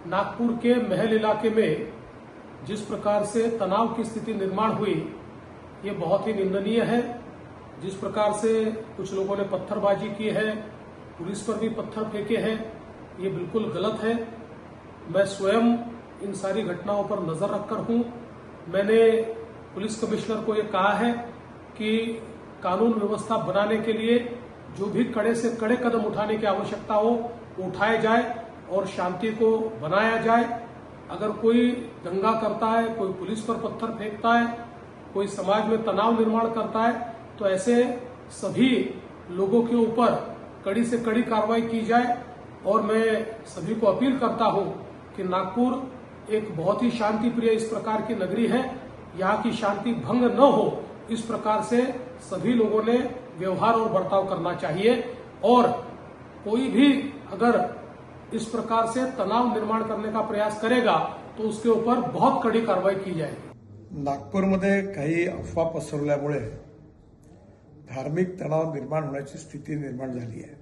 नागपुर के महल इलाके में जिस प्रकार से तनाव की स्थिति निर्माण हुई, ये बहुत ही निंदनीय है। जिस प्रकार से कुछ लोगों ने पत्थरबाजी की है, पुलिस पर भी पत्थर फेंके हैं, ये बिल्कुल गलत है। मैं स्वयं इन सारी घटनाओं पर नजर रखकर हूं। मैंने पुलिस कमिश्नर को ये कहा है कि कानून व्यवस्था बनाने के लिए जो भी कड़े से कड़े कदम उठाने की आवश्यकता हो वो उठाए जाए और शांति को बनाया जाए। अगर कोई दंगा करता है, कोई पुलिस पर पत्थर फेंकता है, कोई समाज में तनाव निर्माण करता है, तो ऐसे सभी लोगों के ऊपर कड़ी से कड़ी कार्रवाई की जाए। और मैं सभी को अपील करता हूं कि नागपुर एक बहुत ही शांति प्रिय इस प्रकार की नगरी है, यहाँ की शांति भंग न हो, इस प्रकार से सभी लोगों ने व्यवहार और बर्ताव करना चाहिए। और कोई भी अगर इस प्रकार से तनाव निर्माण करने का प्रयास करेगा तो उसके ऊपर बहुत कड़ी कार्रवाई की जाएगी। नागपूरमध्ये काही अफवा पसरवल्यामुळे धार्मिक तणाव निर्माण होण्याची स्थिती निर्माण झाली आहे।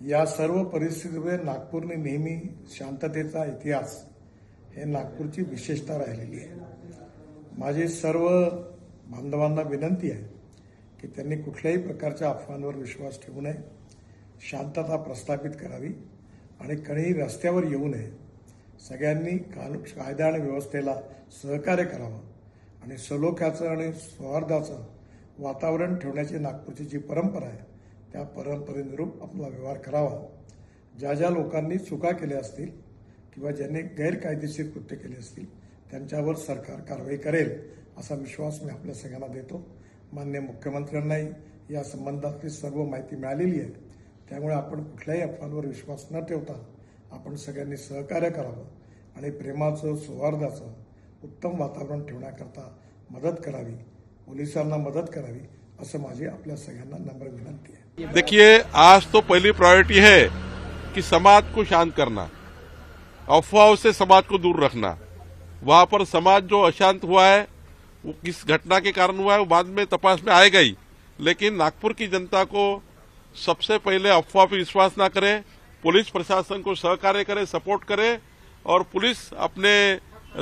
या सर्व परिस्थितीमध्ये नागपूरने नेहमी शांततेचा इतिहास हे नागपूरची विशेषता राहिलेली आहे। माझी सर्व बांधवांना विनंती आहे की त्यांनी कुठल्याही प्रकारच्या अफवांवर विश्वास ठेवू नये, शांतता प्रस्थापित करावी आणि कोणीही रस्त्यावर येऊ नये। सगळ्यांनी कायदा आणि व्यवस्थेला सहकार्य करावं आणि सलोख्याचं आणि सौहार्दाचं वातावरण ठेवण्याची नागपूरची जी परंपरा आहे त्या परंपरेनुरूप आपला व्यवहार करावा। ज्या ज्या लोकांनी चुका केल्या असतील किंवा ज्यांनी गैरकायदेशीर कृत्य केले असतील त्यांच्यावर सरकार कारवाई करेल असा विश्वास मी आपल्या सगळ्यांना देतो। माननीय मुख्यमंत्र्यांनाही या संबंधातली सर्व माहिती मिळालेली आहे, त्यामुळे आपण कुठल्याही अफवांवर विश्वास न ठेवता आपण सगळ्यांनी सहकार्य करावं आणि प्रेमाचं सौहार्दाचं उत्तम वातावरण ठेवण्याकरता मदत करावी, पोलिसांना मदत करावी, असं माझी आपल्या सगळ्यांना नम्र विनंती है। देखिए, आज तो पहली प्रायोरिटी है कि समाज को शांत करना, अफवाहों से समाज को दूर रखना। वहां पर समाज जो अशांत हुआ है वो किस घटना के कारण हुआ है वो बाद में तपास में आएगा ही, लेकिन नागपुर की जनता को सबसे पहले अफवाह पर विश्वास ना करे, पुलिस प्रशासन को सहकार्य करे, सपोर्ट करे और पुलिस अपने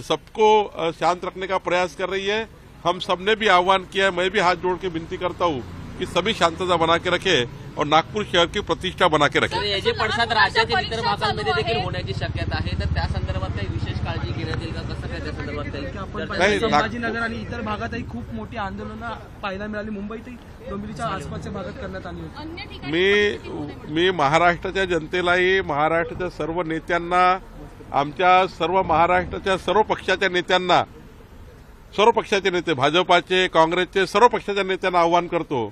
सबको शांत रखने का प्रयास कर रही है। हम सबने भी आह्वान किया है, मैं भी हाथ जोड़ के विनती करता हूँ की सभी शांतता बना के रखे और नागपूर शहर की प्रतिष्ठा बना के रखे। याचे पडसाद राज्यातील इतर भागांमध्ये देखील होण्याची शक्यता आहे, तर त्या संदर्भात काही विशेष काळजी घेण्यात येईल का? कसं काय त्या संदर्भात? संभाजीनगर आणि इतर भागातही खूप मोठी आंदोलनं पाहायला मिळाली, मुंबईतही डोंबिवलीच्या आसपासच्या भागात करण्यात आली होती। मी महाराष्ट्राच्या जनतेलाही, महाराष्ट्राच्या सर्व नेत्यांना, आमच्या सर्व महाराष्ट्राच्या सर्व पक्षाच्या नेत्यांना, सर्व पक्षाचे नेते, भाजपाचे, काँग्रेसचे, सर्व पक्षाच्या नेत्यांना आवाहन करतो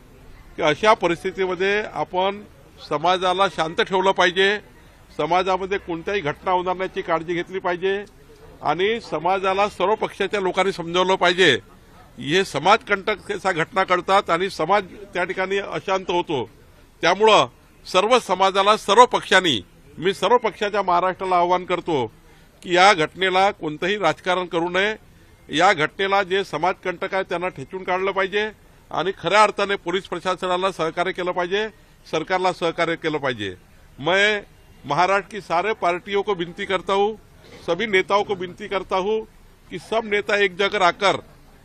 की अशा परिस्थितीमध्ये आपण समाजाला शांत ठेवलं पाहिजे, समाजामध्ये कोणत्याही घटना होणार नाही याची काळजी घेतली पाहिजे आणि समाजाला सर्व पक्षाच्या लोकांनी समजावलं पाहिजे। हे समाजकंटक अशा घटना घडतात आणि समाज त्या ठिकाणी अशांत होतो। त्यामुळं सर्व समाजाला, सर्व पक्षांनी, मी सर्व पक्षाच्या महाराष्ट्राला आवाहन करतो की या घटनेला कोणतंही राजकारण करू नये। या घटनेला जे समाजकंटक आहे त्यांना ठेचून काढलं पाहिजे आणि खऱ्या अर्थाने पोलीस प्रशासनाला सहकार्य केलं पाहिजे, सरकारला सहकार्य केलं पाहिजे। मैं महाराष्ट्र की सारे पार्टियों को विनती करता हूँ, सभी नेताओं को विनती करता हूँ कि सब नेता एक जगह आकर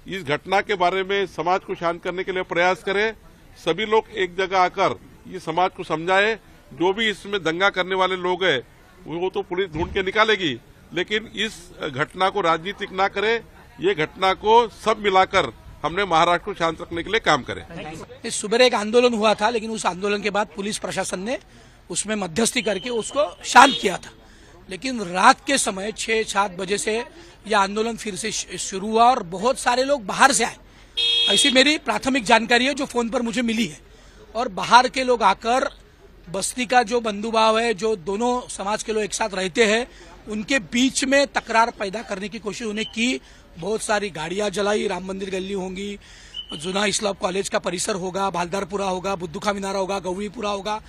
इस घटना के बारे में समाज को शांत करने के लिए प्रयास करें। सभी लोग एक जगह आकर ये समाज को समझाए। जो भी इसमें दंगा करने वाले लोग हैं वो तो पुलिस ढूंढ के निकालेगी, लेकिन इस घटना को राजनीतिक ना करे। ये घटना को सब मिलाकर हमने महाराष्ट्र को शांत रखने के लिए काम करे। सुबह एक आंदोलन हुआ था, लेकिन उस आंदोलन के बाद पुलिस प्रशासन ने उसमें मध्यस्थी करके उसको शांत किया था। लेकिन रात के समय 6-7 बजे से यह आंदोलन फिर से शुरू हुआ और बहुत सारे लोग बाहर से आए, ऐसी मेरी प्राथमिक जानकारी है जो फोन पर मुझे मिली है। और बाहर के लोग आकर बस्ती का जो बंधुभाव है, जो दोनों समाज के लोग एक साथ रहते हैं, उनके बीच में तकरार पैदा करने की कोशिश उन्हें की। बहुत सारी गाड़ियां जलाई, राम मंदिर गली होंगी, जुना इस्लाम कॉलेज का परिसर होगा, भालदारपुरा होगा, बुद्धूखा मीनारा होगा, गौरीपुरा होगा,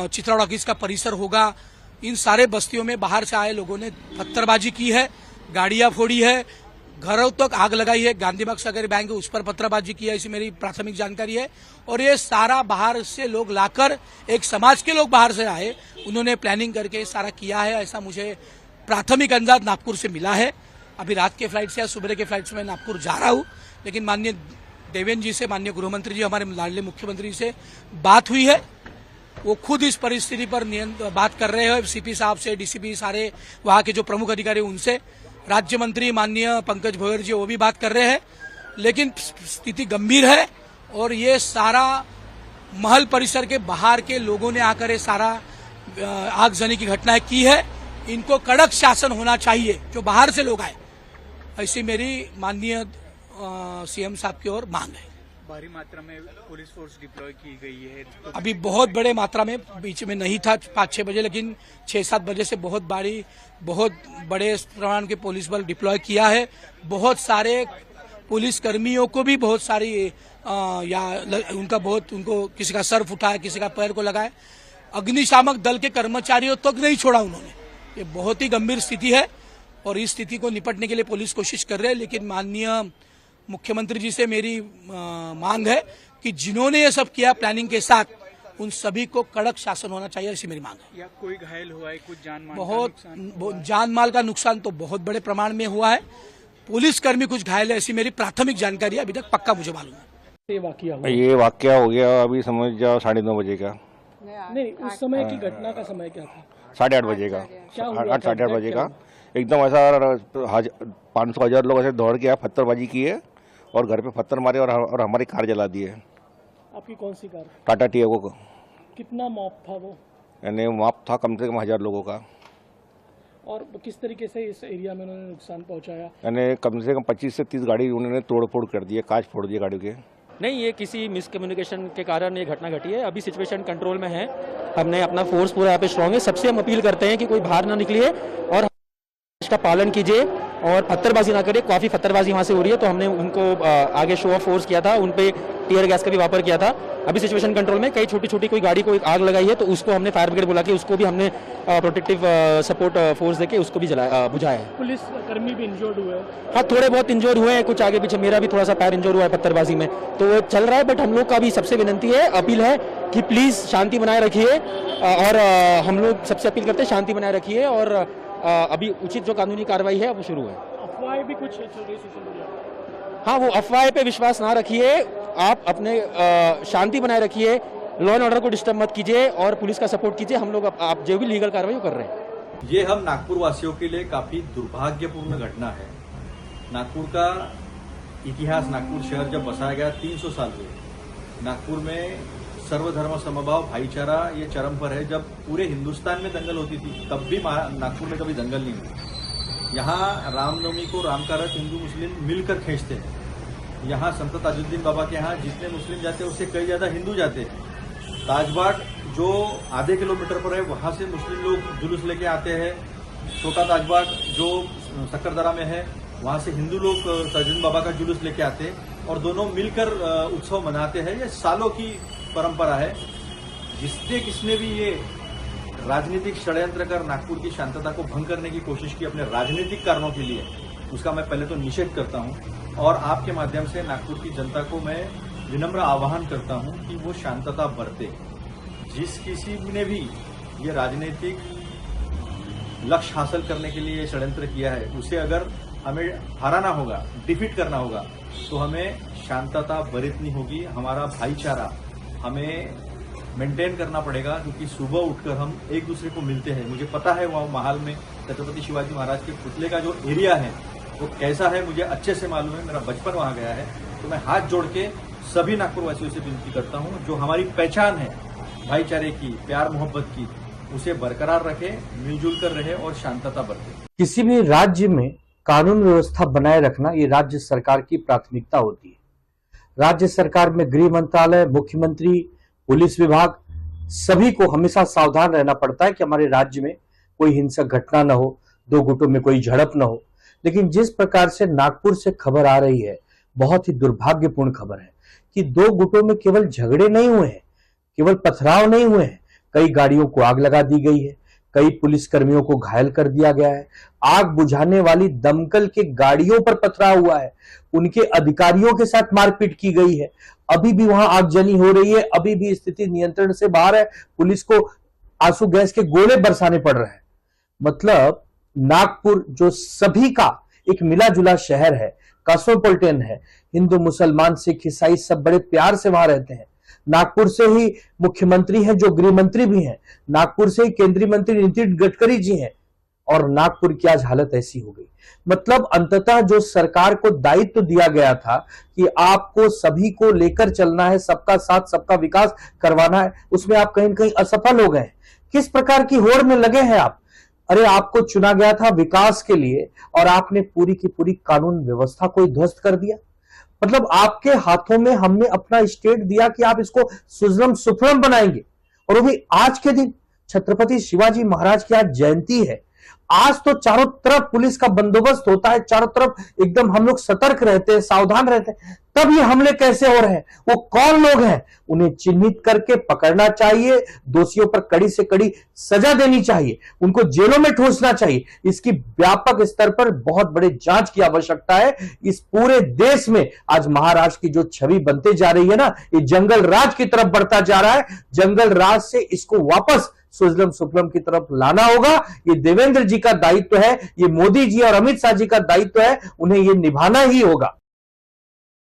चित्रा टॉकीज का परिसर होगा। इन सारे बस्तियों में बाहर से आए लोगों ने पत्थरबाजी की है, गाड़ियां फोड़ी है, घरों तक आग लगाई है। गांधीबाग सहकारी बैंक उस पर पत्थरबाजी की है, ऐसी मेरी प्राथमिक जानकारी है। और ये सारा बाहर से लोग लाकर, एक समाज के लोग बाहर से आए, उन्होंने प्लानिंग करके सारा किया है, ऐसा मुझे प्राथमिक अंदाज नागपुर से मिला है। अभी रात के फ्लाइट से या सुबह के फ्लाइट से मैं नागपुर जा रहा हूँ, लेकिन माननीय देवेंद्र जी से, माननीय गृहमंत्री जी, हमारे लाडले मुख्यमंत्री से बात हुई है। वो खुद इस परिस्थिति पर बात कर रहे हैं, सीपी साहब से, डीसीपी, सारे वहाँ के जो प्रमुख अधिकारी उनसे, राज्य मंत्री माननीय पंकज भोयर जी वो भी बात कर रहे हैं। लेकिन स्थिति गंभीर है और ये सारा महल परिसर के बाहर के लोगों ने आकर ये सारा आगजनी की घटनाएं की है। इनको कड़क शासन होना चाहिए जो बाहर से लोग आए, ऐसी मेरी माननीय सीएम साहब की ओर मांग है। भारी मात्रा में पुलिस फोर्स डिप्लॉय की गई है तो अभी बहुत बड़े मात्रा में, बीच में नहीं था 5-6 बजे, लेकिन 6-7 बजे से बहुत बड़े प्रमाण के पुलिस बल डिप्लॉय किया है। बहुत सारे पुलिस कर्मियों को भी बहुत सारी उनको किसी का सर फूटा है, किसी का पैर को लगा है। अग्निशामक दल के कर्मचारियों तक नहीं छोड़ा उन्होंने। ये बहुत ही गंभीर स्थिति है और इस स्थिति को निपटने के लिए पुलिस कोशिश कर रहे हैं। लेकिन माननीय मुख्यमंत्री जी से मेरी मांग है कि जिन्होंने ये सब किया प्लानिंग के साथ, उन सभी को कड़क शासन होना चाहिए, ऐसी मेरी मांग है। या कोई घायल हुआ है, कुछ जान माल का नुकसान तो बहुत बड़े प्रमाण में हुआ है। पुलिस कर्मी कुछ घायल है, ऐसी मेरी प्राथमिक जानकारी है। अभी तक पक्का मुझे मालूम है। ये वाकया हो गया अभी समझ जाओ 9:30 बजे का। नहीं, उस समय की घटना का समय क्या था? 8:30 बजे का, 8:30 बजे का। एकदम ऐसा 500,000 लोग ऐसे दौड़ के आए, पत्थरबाजी की है और घर पे पत्थर मारे और हमारी कार जला दी है। आपकी कौन सी कार? टाटा टियागो का। कितना मॉब था वो? यानी माप था कम से कम 1000 लोगों का। और किस तरीके से इस एरिया में उन्होंने नुकसान पहुंचाया? यानी कम से कम 25 से 30 गाड़ी उन्होंने तोड़ फोड़ कर दी है, कांच फोड़ दिए गाड़ी के। नहीं, ये किसी मिसकम्युनिकेशन के कारण ये घटना घटी है। अभी सिचुएशन कंट्रोल में है। हमने अपना फोर्स पूरा यहाँ पे स्ट्रांग है। सबसे हम अपील करते हैं कि कोई बाहर ना निकलिए और इसका पालन कीजिए और पत्थरबाजी ना करिए। काफी पत्थरबाजी वहाँ से हो रही है, तो हमने उनको आगे शो ऑफ फोर्स किया था, उन पे टीयर गैस का भी वापर किया था। अभी सिचुएशन कंट्रोल में। कई छोटी छोटी कोई गाड़ी को आग लगाई है, तो उसको हमने फायर ब्रिगेड बुला के उसको भी हमने प्रोटेक्टिव सपोर्ट फोर्स देके उसको भी बुझाया है। पुलिस कर्मी भी इंजर्ड हुए? हाँ, थोड़े बहुत इंजोर हुए हैं, कुछ आगे पीछे। मेरा भी थोड़ा सा पैर इंजोर हुआ है पत्थरबाजी में, तो वो चल रहा है। बट हम लोग का भी सबसे विनती है, अपील है कि प्लीज शांति बनाए रखिए और हम लोग सबसे अपील करते हैं शांति बनाए रखिए और अभी उचित जो कानूनी कार्रवाई है वो शुरू है। अफवाहें भी कुछ चल रही सोशल मीडिया पर? हाँ, वो अफवाह पे विश्वास ना रखिए। आप अपने शांति बनाए रखिए, लॉ एंड ऑर्डर को डिस्टर्ब मत कीजिए और पुलिस का सपोर्ट कीजिए। हम लोग आप जो भी लीगल कार्रवाई वो कर रहे हैं। ये हम नागपुर वासियों के लिए काफी दुर्भाग्यपूर्ण घटना है। नागपुर का इतिहास, नागपुर शहर जब बसाया गया 300 साल हुए। नागपुर में सर्वधर्म समभाव, भाईचारा ये चरम पर है। जब पूरे हिंदुस्तान में दंगल होती थी तब भी नागपुर में कभी दंगल नहीं हुई। यहाँ रामनवमी को राम का रथ हिंदू मुस्लिम मिलकर खींचते हैं। यहाँ संत ताजुद्दीन बाबा के यहाँ जितने मुस्लिम जाते हैं उससे कई ज्यादा हिंदू जाते हैं। ताजबाग जो आधे किलोमीटर पर है वहां से मुस्लिम लोग जुलूस लेके आते हैं। छोटा ताजबाग जो सक्करदरा में है वहां से हिंदू लोग ताजुद्दीन बाबा का जुलूस लेके आते हैं और दोनों मिलकर उत्सव मनाते हैं। ये सालों की परंपरा है। किसने भी ये राजनीतिक षड्यंत्र कर नागपुर की शांतता को भंग करने की कोशिश की अपने राजनीतिक कारणों के लिए, उसका मैं पहले तो निषेध करता हूं और आपके माध्यम से नागपुर की जनता को मैं विनम्र आह्वान करता हूं कि वो शांतता बरते। जिस किसी ने भी ये राजनीतिक लक्ष्य हासिल करने के लिए षड्यंत्र किया है, उसे अगर हमें हराना होगा, डिफीट करना होगा, तो हमें शांतता बरतनी होगी। हमारा भाईचारा हमें मेंटेन करना पड़ेगा, क्योंकि सुबह उठकर हम एक दूसरे को मिलते हैं। मुझे पता है वहाँ महल में छत्रपति शिवाजी महाराज के पुतले का जो एरिया है वो कैसा है, मुझे अच्छे से मालूम है। मेरा बचपन वहाँ गया है। तो मैं हाथ जोड़ के सभी नागपुर वासियों से विनती करता हूँ, जो हमारी पहचान है भाईचारे की, प्यार मोहब्बत की, उसे बरकरार रखे, मिलजुल कर रहे और शांतता बरते। किसी भी राज्य में कानून व्यवस्था बनाए रखना ये राज्य सरकार की प्राथमिकता होती है। राज्य सरकार में गृह मंत्रालय, मुख्यमंत्री, पुलिस विभाग, सभी को हमेशा सावधान रहना पड़ता है कि हमारे राज्य में कोई हिंसक घटना न हो, दो गुटों में कोई झड़प न हो। लेकिन जिस प्रकार से नागपुर से खबर आ रही है, बहुत ही दुर्भाग्यपूर्ण खबर है कि दो गुटों में केवल झगड़े नहीं हुए हैं, केवल पथराव नहीं हुए हैं, कई गाड़ियों को आग लगा दी गई है, कई पुलिस कर्मियों को घायल कर दिया गया है। आग बुझाने वाली दमकल के गाड़ियों पर पथराव हुआ है, उनके अधिकारियों के साथ मारपीट की गई है। अभी भी वहां आगजनी हो रही है, अभी भी स्थिति नियंत्रण से बाहर है। पुलिस को आंसू गैस के गोले बरसाने पड़ रहे हैं। मतलब नागपुर जो सभी का एक मिला जुला शहर है, कॉस्मोपॉलिटन है, हिंदू मुसलमान सिख ईसाई सब बड़े प्यार से वहां रहते हैं। नागपुर से ही मुख्यमंत्री हैं जो गृह मंत्री भी हैं, नागपुर से ही केंद्रीय मंत्री नितिन गडकरी जी हैं, और नागपुर की आज हालत ऐसी हो गई। मतलब अंततः जो सरकार को दायित्व दिया गया था कि आपको सभी को लेकर चलना है, सबका साथ सबका विकास करवाना है, उसमें आप कहीं न कहीं असफल हो गए। किस प्रकार की होड़ में लगे हैं आप? अरे आपको चुना गया था विकास के लिए और आपने पूरी की पूरी कानून व्यवस्था को ध्वस्त कर दिया। मतलब आपके हाथों में हमने अपना स्टेट दिया कि आप इसको सुजलम सुफलम बनाएंगे, और वो भी आज के दिन छत्रपति शिवाजी महाराज की आज जयंती है। आज तो चारों तरफ पुलिस का बंदोबस्त होता है, चारों तरफ एकदम हम लोग सतर्क रहते हैं, सावधान रहते हैं, तब ये हमले कैसे हो रहे हैं? वो कौन लोग हैं? उन्हें चिन्हित करके पकड़ना चाहिए, दोषियों पर कड़ी से कड़ी सजा देनी चाहिए, उनको जेलों में ठूंसना चाहिए। इसकी व्यापक स्तर पर बहुत बड़े जांच की आवश्यकता है। इस पूरे देश में आज महाराष्ट्र की जो छवि बनते जा रही है ना, ये जंगल राज की तरफ बढ़ता जा रहा है। जंगल राज से इसको वापस सुजलम सुफलम की तरफ लाना होगा। ये देवेंद्र जी का दायित्व है, ये मोदी जी और अमित शाह जी का दायित्व है, उन्हें ये निभाना ही होगा।